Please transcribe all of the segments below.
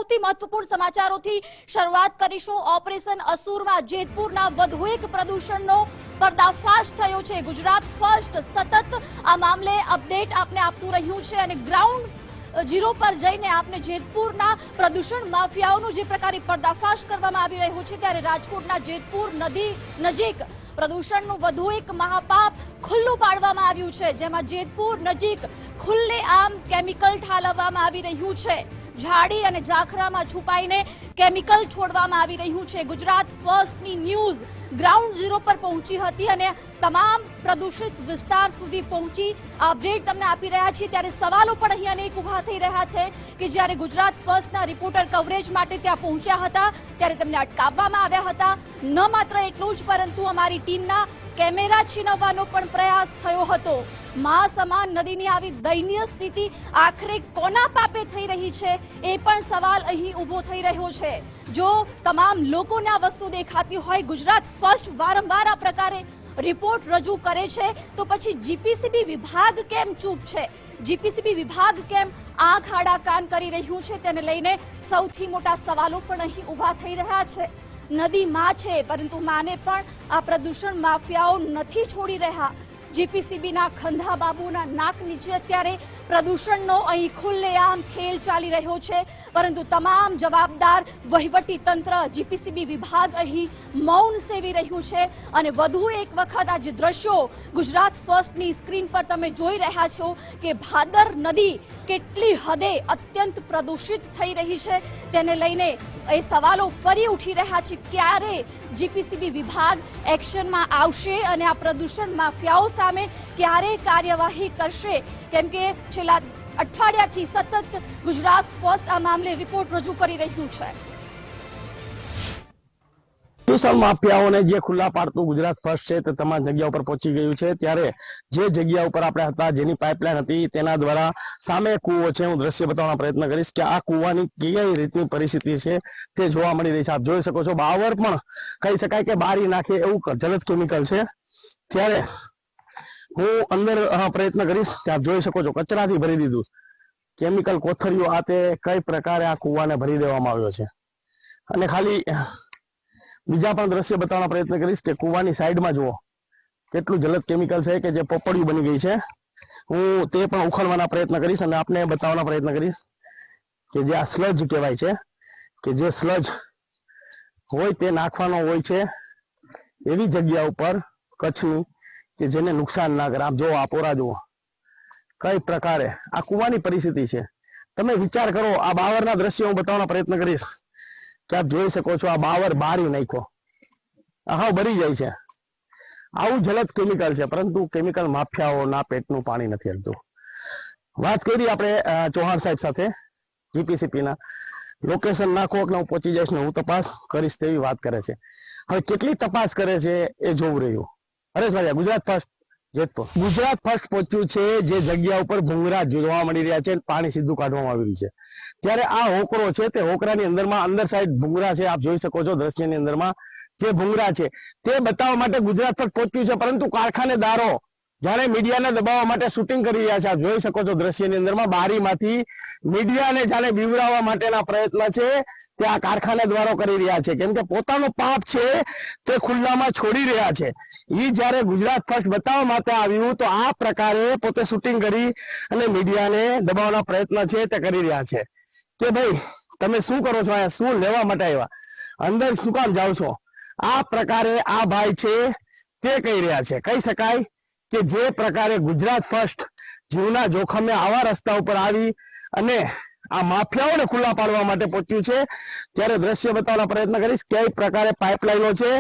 સૌથી મહત્વપૂર્ણ સમાચારોથી શરૂઆત કરીશું। ઓપરેશન અસુરમાં જેતપુરના વધુ એક પ્રદૂષણનો પર્દાફાશ થયો છે। ગુજરાત ફર્સ્ટ સતત આ મામલે અપડેટ આપને આપતું રહ્યું છે અને ગ્રાઉન્ડ જીરો પર જઈને આપને જેતપુરના પ્રદૂષણ માફિયાઓનું જે પ્રકારે પર્દાફાશ કરવામાં આવી રહ્યો છે, ત્યારે રાજકોટના જેતપુર નદી નજીક પ્રદૂષણનું વધુ એક મહાપાપ ખુલ્લું પાડવામાં આવ્યું છે, જેમાં જેતપુર નજીક ખુલ્લેઆમ કેમિકલ ઠાલવવામાં આવી રહ્યું છે। ઝાડી અને ઝાખરામાં છુપાઈને કેમિકલ છોડવામાં આવી રહ્યું છે। ગુજરાત ફર્સ્ટની ન્યૂઝ ગ્રાઉન્ડ ઝીરો પર પહોંચી હતી અને તમામ પ્રદૂષિત વિસ્તાર સુધી પહોંચી અપડેટ તમને આપી રહ્યા છીએ। ત્યારે સવાલો પણ અહીં અનેક ઊભા થઈ રહ્યા છે કે જ્યારે ગુજરાત ફર્સ્ટના રિપોર્ટર કવરેજ માટે ત્યાં પહોંચ્યા હતા ત્યારે તેમને અટકાવવામાં આવ્યા હતા। ન માત્ર એટલું જ, પરંતુ અમારી ટીમના કેમેરા છીનવવાનો પણ પ્રયાસ થયો હતો। મા સમાન નદીની આવી દયનીય સ્થિતિ આખરે કોના પાપે થઈ રહી છે એ પણ સવાલ અહીં ઊભો થઈ રહ્યો છે। જો તમામ લોકોને આ વસ્તુ દેખાતી હોય, ગુજરાત ફર્સ્ટ વારંવાર આ પ્રકારે રિપોર્ટ રજૂ કરે છે, તો પછી જીપીસીબી વિભાગ કેમ ચૂપ છે? જીપીસીબી વિભાગ કેમ આંખ આડા કાન કરી રહ્યું છે? તેને લઈને સૌથી મોટા સવાલો પણ અહીં ઊભા થઈ રહ્યા છે। નદી માં છે, પરંતુ માને પણ આ પ્રદૂષણ માફિયાઓ નથી છોડી રહ્યા। જીપીસીબીના ખંધા બાબુના નાક નીચે અત્યારે પ્રદૂષણનો અહીં ખુલ્લેઆમ ખેલ ચાલી રહ્યો છે, પરંતુ તમામ જવાબદાર વહીવટી તંત્ર, જીપીસીબી વિભાગ અહીં મૌન સેવી રહ્યું છે। અને વધુ એક વખત આ જે દ્રશ્યો ગુજરાત ફર્સ્ટની સ્ક્રીન પર તમે જોઈ રહ્યા છો કે ભાદર નદી કેટલી હદે અત્યંત પ્રદૂષિત થઈ રહી છે, તેને લઈને એ સવાલો ફરી ઉઠી રહ્યા છે। ક્યારે જીપીસીબી વિભાગ એક્શનમાં આવશે અને આ પ્રદૂષણ માફિયાઓ સામે ક્યારે કાર્યવાહી કરશે? કેમ કે છેલ્લા અઠવાડિયાથી સતત ગુજરાત ફર્સ્ટ આ મામલે રિપોર્ટ રજૂ કરી રહ્યું છે। પ્રદૂષણ માફિયાઓને જે ખુલ્લા પાડતું ગુજરાત ફર્સ્ટ છે તે તમામ જગ્યા ઉપર પહોંચી ગયું છે। ત્યારે જે જગ્યા ઉપર આપણે હતા, જેની પાઇપલાઇન હતી, તેના દ્વારા સામે કૂવો છે, હું દ્રશ્ય બતાવવાનો પ્રયત્ન કરીશ કે આ કૂવાની કઈ રીતની પરિસ્થિતિ છે તે જોવા મળી રહી છે। આપ જોઈ શકો છો, બાવર પણ કહી શકાય કે બારી નાખે એવું જલદ કેમિકલ છે। ત્યારે હું અંદર પ્રયત્ન કરીશ કે આપ જોઈ શકો છો, કચરાથી ભરી દીધું કેમિકલ કોથળીઓ, આ તે કઈ પ્રકારે આ કૂવાને ભરી દેવામાં આવ્યો છે। અને ખાલી બીજા પણ દ્રશ્ય બતાવવાનો પ્રયત્ન કરીશ કે કૂવાની સાઈડમાં જુઓ કેટલું જલદ કેમિકલ છે કે જે પોપડિયું બની ગઈ છે। હું તે પણ ઉખાડવાના પ્રયત્ન કરીશ અને આપને બતાવવાનો પ્રયત્ન કરીશ કે જે આ સ્લજ કહેવાય છે, કે જે સ્લજ હોય તે નાખવાનો હોય છે એવી જગ્યા ઉપર કચ્છની કે જેને નુકસાન ના કરે। આપ જુઓ, આ પોરા જુઓ કઈ પ્રકારે આ કૂવાની પરિસ્થિતિ છે। તમે વિચાર કરો, આ બાવરના દ્રશ્ય હું બતાવવાનો પ્રયત્ન કરીશ કે આપ જોઈ શકો છો, આ બાવર બારી નાખ્યો, હા ભરી જાય છે। આવું જલદ કેમિકલ છે, પરંતુ કેમિકલ માફિયાઓના પેટનું પાણી નથી હલતું। વાત કરી આપણે ચૌહાણ સાહેબ સાથે, જીપીસીપીના લોકેશન નાખો કે હું પહોંચી જઈશ ને હું તપાસ કરીશ તેવી વાત કરે છે। હવે કેટલી તપાસ કરે છે એ જોવું રહ્યું। હરેશભાઈ, ગુજરાત ફર્સ્ટ જેતપુર, ગુજરાત ફર્સ્ટ પહોંચ્યું છે જે જગ્યા ઉપર ભૂંગરા જોવા મળી રહ્યા છે, પાણી સીધું કાઢવામાં આવી રહ્યું છે। ત્યારે આ હોકરો છે, તે હોકરાની અંદરમાં અંદર સાઈડ ભૂંગરા છે, આપ જોઈ શકો છો દ્રશ્યની અંદરમાં જે ભૂંગરા છે તે બતાવવા માટે ગુજરાત ફર્સ્ટ પહોંચ્યું છે, પરંતુ કારખાનેદારો જાણે મીડિયાને દબાવવા માટે શૂટિંગ કરી રહ્યા છે। આપ જોઈ શકો છો દ્રશ્યની અંદરમાં બારીમાંથી મીડિયાને જાણે બીવડાવવા માટેના પ્રયત્ન છે તે આ કારખાને દ્વારા કરી રહ્યા છે, કેમ કે પોતાનું પાપ છે તે ખુલ્લામાં છોડી રહ્યા છે। એ જ્યારે ગુજરાત ફર્સ્ટ બતાવવા માટે આવ્યું તો આ પ્રકારે પોતે શૂટિંગ કરી અને મીડિયાને દબાવવાના પ્રયત્ન છે તે કરી રહ્યા છે કે ભાઈ તમે શું કરો છો, અહીંયા શું લેવા માટે આવ્યા, અંદર શું કામ જાઓ છો? આ પ્રકારે આ ભાઈ છે તે કહી રહ્યા છે। કહી શકાય કે જે પ્રકારે ગુજરાત ફર્સ્ટ જીવના જોખમે આવા રસ્તા ઉપર આવી અને આ માફિયાઓને ખુલ્લા પાડવા માટે પહોંચ્યું છે, ત્યારે દ્રશ્ય બતાવવાનો પ્રયત્ન કરીશ કઈ પ્રકારે પાઇપલાઇનો છે,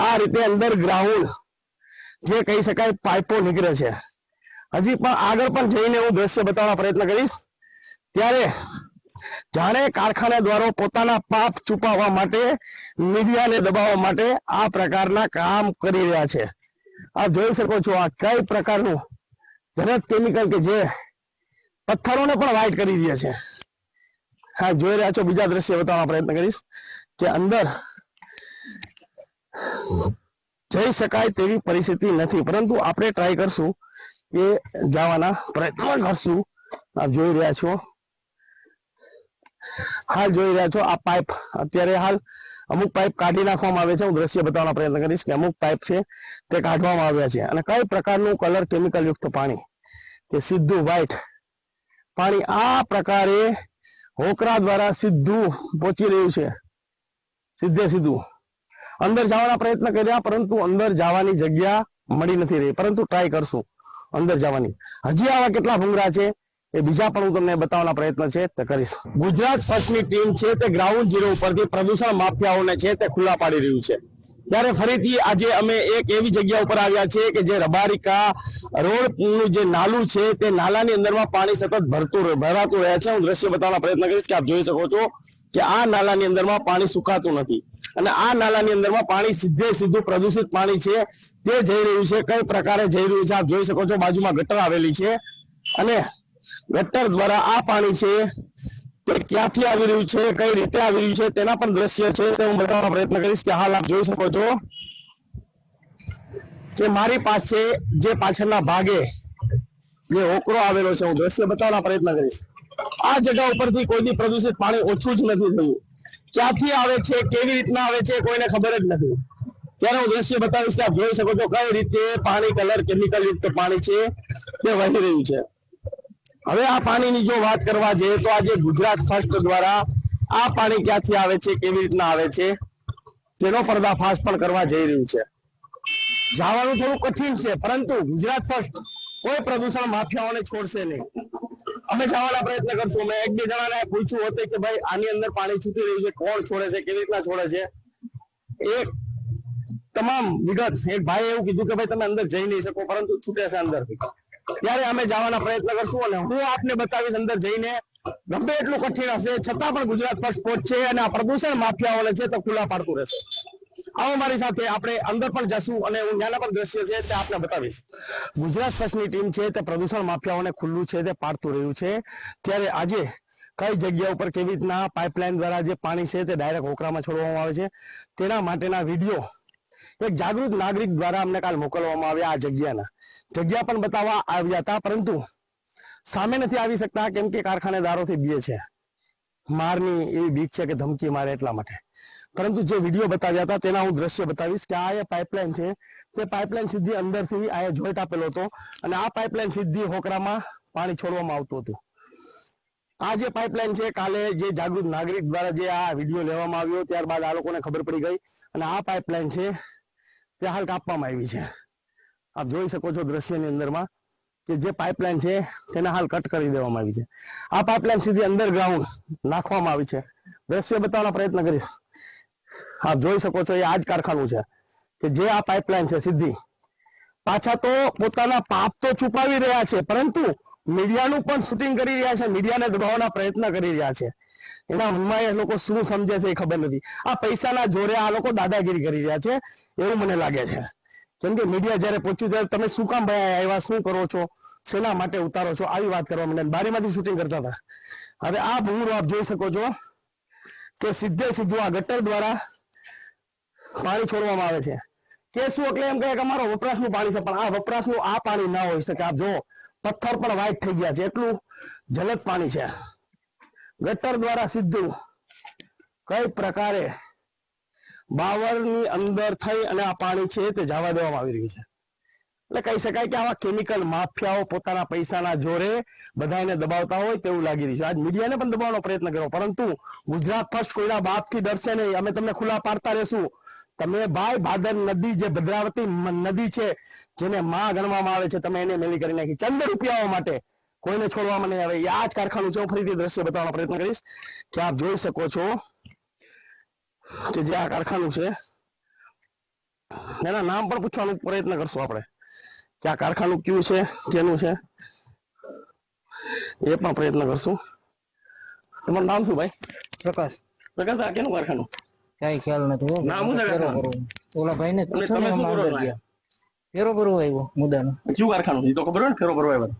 આ રીતે અંડરગ્રાઉન્ડ જે કહી શકાય પાઇપો નીકળે છે। હજી પણ આગળ પણ જઈને હું દ્રશ્ય બતાવવાનો પ્રયત્ન કરીશ। ત્યારે જાણે કારખાના દ્વારા પોતાના પાપ છુપાવવા માટે, મીડિયાને દબાવવા માટે આ પ્રકારના કામ કરી રહ્યા છે। આપ જોઈ શકો છો આ કઈ પ્રકારનું જલદ કેમિકલ કે જે પથ્થરોને પણ વ્હાઇટ કરી દે છે। હા, જોઈ રહ્યા છો, બીજા દ્રશ્ય બતાવવાનો પ્રયત્ન કરીશ કે અંદર જઈ શકાય તેવી પરિસ્થિતિ નથી, પરંતુ આપણે ટ્રાય કરશું કે જવાના પ્રયત્ન કરશું। આપ જોઈ રહ્યા છો હાલ જોઈ રહ્યા છો આ પાઇપ અત્યારે હાલ અમુક પાઇપ કાઢી નાખવામાં આવે છે. હું દ્રશ્ય બતાવવાનો પ્રયત્ન કરીશ કે અમુક પાઇપ છે તે કાઢવામાં આવ્યા છે અને કઈ પ્રકારનું કલર કેમિકલ યુક્ત પાણી કે સીધું વ્હાઈટ પાણી આ પ્રકારે હોકરા દ્વારા સીધું પહોંચી રહ્યું છે. સીધે સીધું અંદર જવાના પ્રયત્ન કર્યા પરંતુ અંદર જવાની જગ્યા મળી નથી રહી, પરંતુ ટ્રાય કરશું અંદર જવાની. હજી આવા કેટલા ભૂંગરા છે એ બીજા પણ હું તમને બતાવવાનો પ્રયત્ન છે તે કરીશ. ગુજરાત ફર્સ્ટની ટીમ છે તે ગ્રાઉન્ડ ઝીરો ઉપરથી પ્રદૂષણ માફિયાઓને છે તે ખુલ્લા પાડી રહ્યું છે. ત્યારે ફરીથી આજે અમે એક એવી જગ્યા ઉપર આવ્યા છે કે જે રબારિકા રોડ નું જે નાલું છે તે નાલાની અંદરમાં પાણી સતત ભરાતું રહે છે. હું દ્રશ્ય બતાવવાનો પ્રયત્ન કરીશ કે આપ જોઈ શકો છો કે આ નાલાની અંદરમાં પાણી સુકાતું નથી અને આ નાલાની અંદરમાં પાણી સીધું પ્રદૂષિત પાણી છે તે જઈ રહ્યું છે. કઈ પ્રકારે જઈ રહ્યું છે આપ જોઈ શકો છો. બાજુમાં ગટર આવેલી છે અને ગટર દ્વારા આ પાણી છે તે ક્યાંથી આવી રહ્યું છે, કઈ રીતે આવી રહ્યું છે તેના પણ દ્રશ્ય છે તે હું બતાવવાનો પ્રયત્ન કરીશ કે હાલ આપ જોઈ શકો છો કે મારી પાસે જે પાછળના ભાગે જે હોકરો આવેલો છે હું દ્રશ્ય બતાવવાનો પ્રયત્ન કરીશ. આ જગ્યા ઉપરથી કોઈથી પ્રદૂષિત પાણી ઓછું જ નથી થયું. ક્યાંથી આવે છે, કેવી રીતના આવે છે કોઈને ખબર જ નથી. ત્યારે હું દ્રશ્ય બતાવીશ કે આપ જોઈ શકો છો કઈ રીતે પાણી કલર કેમિકલ યુક્ત પાણી છે તે વહી રહ્યું છે. હવે આ પાણીની જો વાત કરવા જઈએ તો આજે ગુજરાત ફર્સ્ટ દ્વારા આ પાણી ક્યાંથી આવે છે, કેવી રીતના આવે છે તેનો પર્દાફાશ પણ કરવા જઈ રહ્યું છે. જવાનું થોડું કઠિન છે પરંતુ ગુજરાત ફર્સ્ટ કોઈ પ્રદૂષણ માફિયાઓને છોડશે નહીં. અમે જવાના પ્રયત્ન કરશું. મેં એક બે જણાને પૂછ્યું હતું કે ભાઈ આની અંદર પાણી છૂટી રહ્યું છે, કોણ છોડે છે, કેવી રીતના છોડે છે, એક તમામ વિગત એક ભાઈ એવું કીધું કે ભાઈ તમે અંદર જઈ નહીં શકો પરંતુ છૂટે છે અંદરથી. ત્યારે અમે જવાના પ્રયત્ન કરશું અને હું આપને બતાવીશ અંદર જઈને ગમે એટલું કઠિન હશે છતાં પણ ગુજરાત ફર્સ્ટ પહોંચશે અને આ પ્રદૂષણ માફિયાઓને છે તો ખુલ્લા પાડતું રહેશે. આવો મારી સાથે આપણે અંદર પણ જશું અને હું ત્યાંના પણ દ્રશ્ય છે તે આપને બતાવીશ. ગુજરાત ફર્સ્ટની ટીમ છે તે પ્રદૂષણ માફિયાઓને ખુલ્લું છે તે પાડતું રહ્યું છે. ત્યારે આજે કઈ જગ્યા ઉપર કેવી રીતના પાઇપલાઇન દ્વારા જે પાણી છે તે ડાયરેક્ટ હોકરામાં છોડવામાં આવે છે તેના માટેના વિડીયો એક જાગૃત નાગરિક દ્વારા અમને કાલ મોકલવામાં આવ્યા. આ જગ્યા પણ બતાવવા આવ્યા હતા પરંતુ સામે નથી આવી શકતા કેમ કે કારખાનેદારોથી બીએ છે. મારની એવી બીક છે કે ધમકી મારે એટલા માટે. પરંતુ જે વિડીયો બતાવ્યા હતા તેના હું દ્રશ્ય બતાવીશ કે આ પાઇપલાઇન છે તે પાઇપલાઇન સીધી અંદરથી આ જોઈન્ટ આપેલો હતો અને આ પાઇપલાઇન સીધી હોકરામાં પાણી છોડવામાં આવતું હતું. આ જે પાઇપલાઇન છે કાલે જે જાગૃત નાગરિક દ્વારા જે આ વિડીયો લેવામાં આવ્યો ત્યારબાદ આ લોકોને ખબર પડી ગઈ અને આ પાઇપલાઇન છે તે હાલ કાપવામાં આવી છે. આપ જોઈ શકો છો દ્રશ્યની અંદરમાં કે જે પાઇપલાઇન છે તેને હાલ કટ કરી દેવામાં આવી છે. આ પાઇપલાઇન સીધી અંડરગ્રાઉન્ડ નાખવામાં આવી છે. દ્રશ્ય બતાવવાનો પ્રયત્ન કરીશ. આપ જોઈ શકો છો એ આ જ કારખાનું છે કે જે આ પાઇપલાઇન છે સીધી. પાછા તો પોતાના પાપ તો છુપાવી રહ્યા છે પરંતુ મીડિયાનું પણ શૂટિંગ કરી રહ્યા છે, મીડિયાને દબાવવાના પ્રયત્ન કરી રહ્યા છે. એના મનમાં એ લોકો શું સમજે છે એ ખબર નથી. આ પૈસાના જોરે આ લોકો દાદાગીરી કરી રહ્યા છે એવું મને લાગે છે. કેમ કે મીડિયા જયારે પહોંચ્યું ત્યારે તમે શું કામ ભાઈ આવ્યા, શું કરો છો, શેના માટે ઉતારો છો, આવી વાત કરવા માંડ્યા. બારીમાંથી શૂટિંગ કરતા હતા. હવે આ ભૂંગળું આપ જોઈ શકો છો કે સીધું આ ગટર દ્વારા પાણી છોડવામાં આવે છે. કે શું એટલે એમ કહે કે અમારો વપરાશનું પાણી છે પણ આ વપરાશનું આ પાણી ના હોઈ શકે. આપ જો પથ્થર પણ વ્હાઈટ થઈ ગયા છે એટલું જલદ પાણી છે. ગટર દ્વારા સીધું કઈ પ્રકારે બાવરની અંદર થઈ અને આ પાણી છે તે જવા દેવામાં આવી રહ્યું છે. એટલે કહી શકાય કે આવા કેમિકલ માફિયાઓ પોતાના પૈસાના જોરે બધાને દબાવતા હોય તેવું લાગી રહ્યું છે. આજ મીડિયાને પણ દબાવવાનો પ્રયત્ન કર્યો પરંતુ ગુજરાત ફર્સ્ટ કોઈના બાપથી ડરશે નહીં. અમે તમને ખુલ્લા પાડતા રહેશું. તમે ભાઈ ભાદર નદી જે ભદ્રાવતી નદી છે જેને માં ગણવામાં આવે છે તમે એને મેલી કરી નાખી ચંદ રૂપિયાઓ માટે. કોઈને છોડવામાં નહીં આવે. આ જ કારખાનું છે. હું ફરીથી દ્રશ્ય બતાવવાનો પ્રયત્ન કરીશ કે આપ જોઈ શકો છો કે જે આ કારખાનું છે એના નામ પણ પૂછવાનો પ્રયત્ન કરશું આપણે કે આ કારખાનું કયું છે, કેનું છે એ પણ પ્રયત્ન કરશું. તમારું નામ શું ભાઈ? પ્રકાશ. પ્રકાશ, આ કેનું કારખાનું? કઈ ખ્યાલ નથી. નામ શું છે કારખાનું? ઓલા ભાઈ ને પૂછો ને હમણાં અંદર ગયા. ફેરો ભરવા આવ્યો મુદ્દાનો. કયું કારખાનું એ તો ખબર હોય ને? ફેરો ભરવા આવ્યો.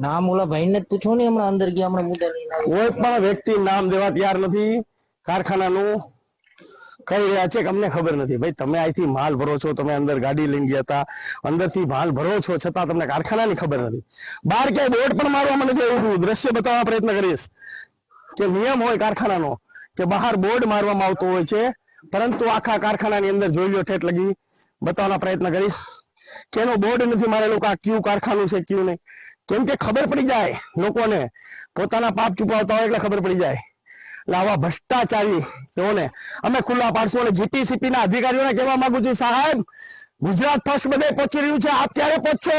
નામ ઓલા ભાઈ ને પૂછો ને હમણાં અંદર ગયા હમણાં મુદ્દાની. કોઈ પણ વ્યક્તિ નામ દેવા તૈયાર નથી. કારખાનાનું કહી રહ્યા છે કે અમને ખબર નથી. ભાઈ તમે અહીંથી માલ ભરો છો, તમે અંદર ગાડી લઈને ગયા હતા, અંદરથી માલ ભરો છો છતાં તમને કારખાનાની ખબર નથી. બહાર ક્યાંય બોર્ડ પણ મારવામાં નથી આવ્યું. દ્રશ્ય બતાવવા પ્રયત્ન કરીશ. કે નિયમ હોય કારખાનાનો કે બહાર બોર્ડ મારવામાં આવતો હોય છે, પરંતુ આખા કારખાનાની અંદર જોઈ લો ઠેઠ લગી બતાવવાનો પ્રયત્ન કરીશ કે એનો બોર્ડ નથી મારેલો કે આ કયું કારખાનું છે કયું નહીં. કેમ કે ખબર પડી જાય લોકોને, પોતાના પાપ છુપાવતા હોય એટલે ખબર પડી જાય. એટલે આવા ભ્રષ્ટાચારી તેઓને અમે ખુલ્લા પાડશું. અને જીટીસીપી ના અધિકારીઓને કહેવા માંગુ છું, સાહેબ ગુજરાત ફર્સ્ટ બધે પહોંચી રહ્યું છે, આપ ક્યારે પહોંચશો?